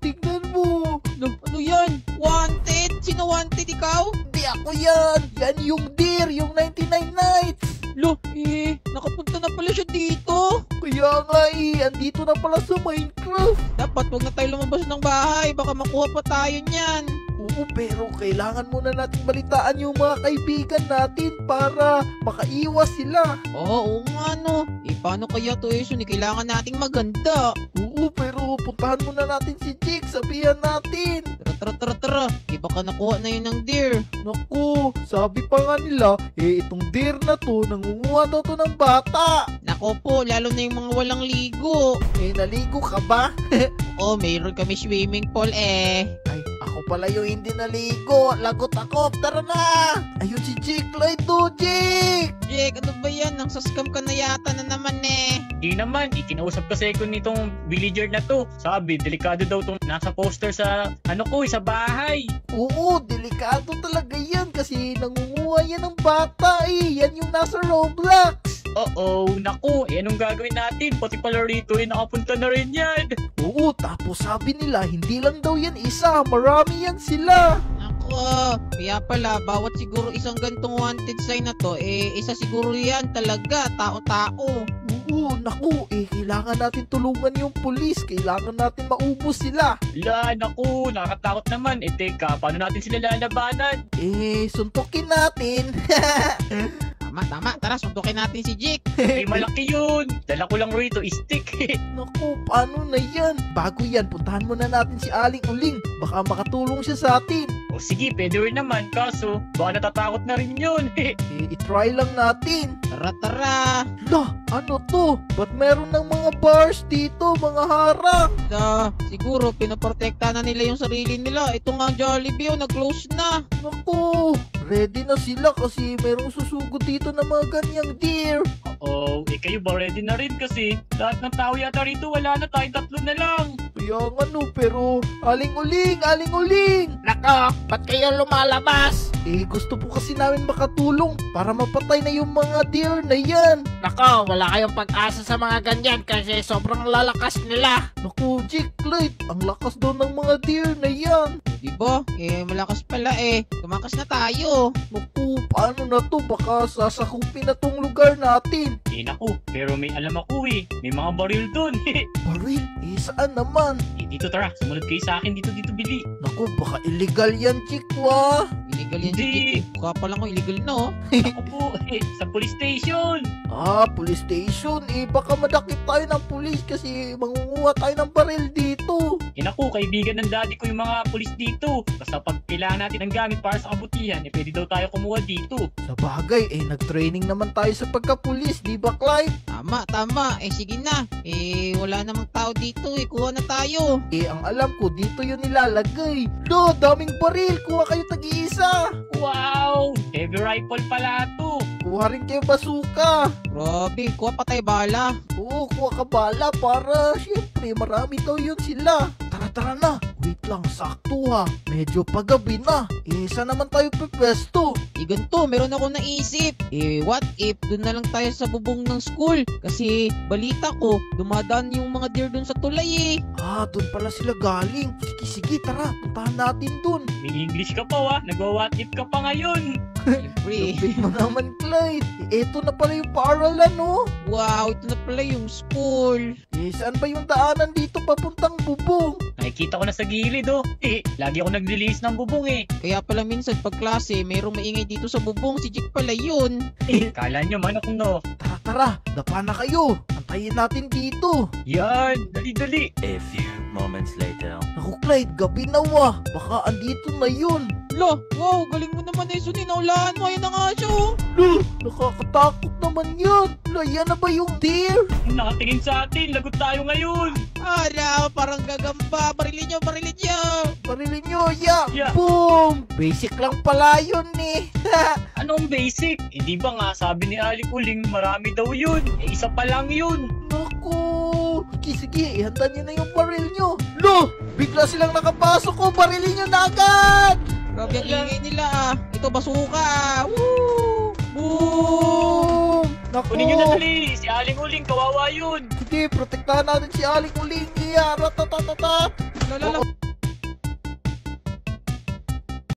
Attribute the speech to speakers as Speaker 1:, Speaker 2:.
Speaker 1: tignan mo.
Speaker 2: Ano yan? Wanted? Sino wanted, ikaw?
Speaker 1: Hindi ako yan. Yan yung deer, yung 99 nights.
Speaker 2: Nakapunta na pala siya dito.
Speaker 1: Kaya nga andito na pala sa Minecraft.
Speaker 2: Dapat wag na tayo lumabas ng bahay. Baka makuha pa tayo niyan.
Speaker 1: Oo, pero kailangan muna natin balitaan yung mga kaibigan natin para makaiwas sila.
Speaker 2: Oo nga no. Paano kaya to, Eson? Kailangan nating maganda.
Speaker 1: Oo, pero puntahan muna natin si Jake. Sabihan natin.
Speaker 2: Tara. Baka nakuha na yun ng deer.
Speaker 1: Naku, sabi pa nga nila, itong deer na to, nangunguha daw to ng bata.
Speaker 2: Nako po, lalo na yung mga walang ligo.
Speaker 1: Naligo ka ba?
Speaker 2: Mayroon kami swimming pool
Speaker 1: Ay, ako pala yung hindi naligo. Lagot ako. Tara na. Ayun si Jake. Light to, Jake.
Speaker 2: Jake, ano ba yan? Nang scam ka na yata na naman
Speaker 3: Di naman, kinausap kasi ko nitong villager na to. Sabi, delikado daw tong nasa poster sa sa bahay.
Speaker 1: Oo, delikado talaga yan kasi nangunguha yan ng bata Yan yung nasa Roblox.
Speaker 3: Naku, anong gagawin natin? Pati pala rito nakapunta na rin yan.
Speaker 1: Oo, tapos sabi nila, hindi lang daw yan isa, marami yan sila.
Speaker 2: Kaya pala, bawat siguro isang gantong wanted sign na to, isa siguro yan talaga, tao-tao.
Speaker 1: Oo, naku, kailangan natin tulungan yung pulis, kailangan natin maubos sila.
Speaker 3: Naku, nakatakot naman. Teka, paano natin sila lalabanan?
Speaker 1: Suntukin natin.
Speaker 2: Tama, tara, suntukin natin si Jake.
Speaker 3: Malaki yun. Dala ko lang rito, stick.
Speaker 1: Naku, paano na yan? Bago yan, puntahan muna natin si Aling Uling. Baka makatulong siya sa atin.
Speaker 3: Sige, pwede rin naman. Kaso, baka natatakot na rin yun.
Speaker 1: I-try lang natin.
Speaker 2: Tara.
Speaker 1: Ano to? Ba't meron ng mga bars dito, mga harang?
Speaker 2: Siguro, pinoprotekta na nila yung sarili nila. Ito nga Jollibee, nag-close na.
Speaker 1: Naku, ready na sila kasi merong susugod dito ng mga ganyang deer.
Speaker 3: Kayo ba ready na rin kasi lahat ng tao yata rito wala na, tayong tatlo na lang.
Speaker 1: Kaya nga no, pero Aling Uling!
Speaker 4: Nako, ba't kayo lumalabas?
Speaker 1: Gusto po kasi namin makatulong para mapatay na yung mga deer na yan.
Speaker 4: Nako, wala kayong pag-asa sa mga ganyan kasi sobrang lalakas nila.
Speaker 1: Naku, Jake, Clyde, ang lakas daw ng mga deer na yan.
Speaker 2: Diba? Malakas pala Tumakas na tayo.
Speaker 1: Naku, paano na to? Baka sasakupin na tong lugar natin.
Speaker 3: Naku, pero may alam ako may mga baril dun.
Speaker 1: Baril? Saan naman?
Speaker 3: Dito tara, sumunod kayo sa akin dito bili.
Speaker 1: Naku, baka illegal yan, chikwa.
Speaker 2: Illegal yan si Jake. Mukha pa lang illegal na
Speaker 3: Ako po, sa police station.
Speaker 1: Police station. Baka madakip tayo ng police kasi mangunguha tayo ng baril dito.
Speaker 3: Naku, kaibigan ng daddy ko yung mga police dito. Basta pag kailangan natin ng gamit para sa kabutihan, pwede daw tayo kumuha dito.
Speaker 1: Sa bagay, nag-training naman tayo sa pagka-police, di ba, Clyde?
Speaker 2: Tama. Sige na. Wala namang tao dito kuha na tayo.
Speaker 1: Ang alam ko, dito yun nilalagay. Daming baril. Kuha kayo tag-iisa.
Speaker 3: Wow! Heavy rifle pala to.
Speaker 1: Kuha rin kayo basuka.
Speaker 2: Grabe, kuha pa tayo bala.
Speaker 1: Oo, kuha ka bala para syempre marami daw yun sila. Tara na. Wait lang, sakto ha. Medyo pagabi na. Saan naman tayo pepwesto?
Speaker 2: Ganito, meron ako naisip. What if doon na lang tayo sa bubong ng school? Kasi balita ko, dumadaan yung mga deer doon sa tulay
Speaker 1: Doon pala sila galing. Sige, tara. Puntahan natin doon.
Speaker 3: May English ka pa nagawa what if ka pa ngayon.
Speaker 1: Lupit mo naman, Clyde. Ito na pala yung paaralan, no?
Speaker 2: Wow, ito na pala yung school.
Speaker 1: Saan ba yung daanan dito papuntang bubong?
Speaker 3: Nakikita ko na sa gilid lagi ako nag-release ng bubong
Speaker 2: Kaya pala minsan pag klase, mayroong maingay dito sa bubong. Si Jake pala yun.
Speaker 3: Kala nyo manok no.
Speaker 1: Tara, dapa na kayo. Antayin natin dito.
Speaker 3: Yan, dali.
Speaker 5: A few moments later.
Speaker 1: Naku, Clyde, gabi na Baka andito na yun.
Speaker 2: Wow, galing mo naman Naulaan mo, ayun na nga siya
Speaker 1: Nakakatakot naman yan. Yan na ba yung deer?
Speaker 3: Nakatingin sa atin, lagot tayo ngayon.
Speaker 2: Parang gagamba. Barilin nyo.
Speaker 1: Barilin nyo, yeah.
Speaker 3: Yeah.
Speaker 1: Boom! Basic lang pala yun
Speaker 3: Anong basic? Di ba nga sabi ni Aling Uling marami daw yun. Isa pa lang yun.
Speaker 1: Naku! Sige, ihanda nyo na yung baril nyo. Bigla silang nakapasok barilin nyo na agad!
Speaker 2: Grabe ang ingay nila Ito basuka Woo!
Speaker 1: Boom! Naku!
Speaker 3: Kunin nyo na dali. Si Aling Uling, kawawa yun.
Speaker 1: Sige, protektahan natin si Aling Uling Iya, ratatatat.
Speaker 2: Lala,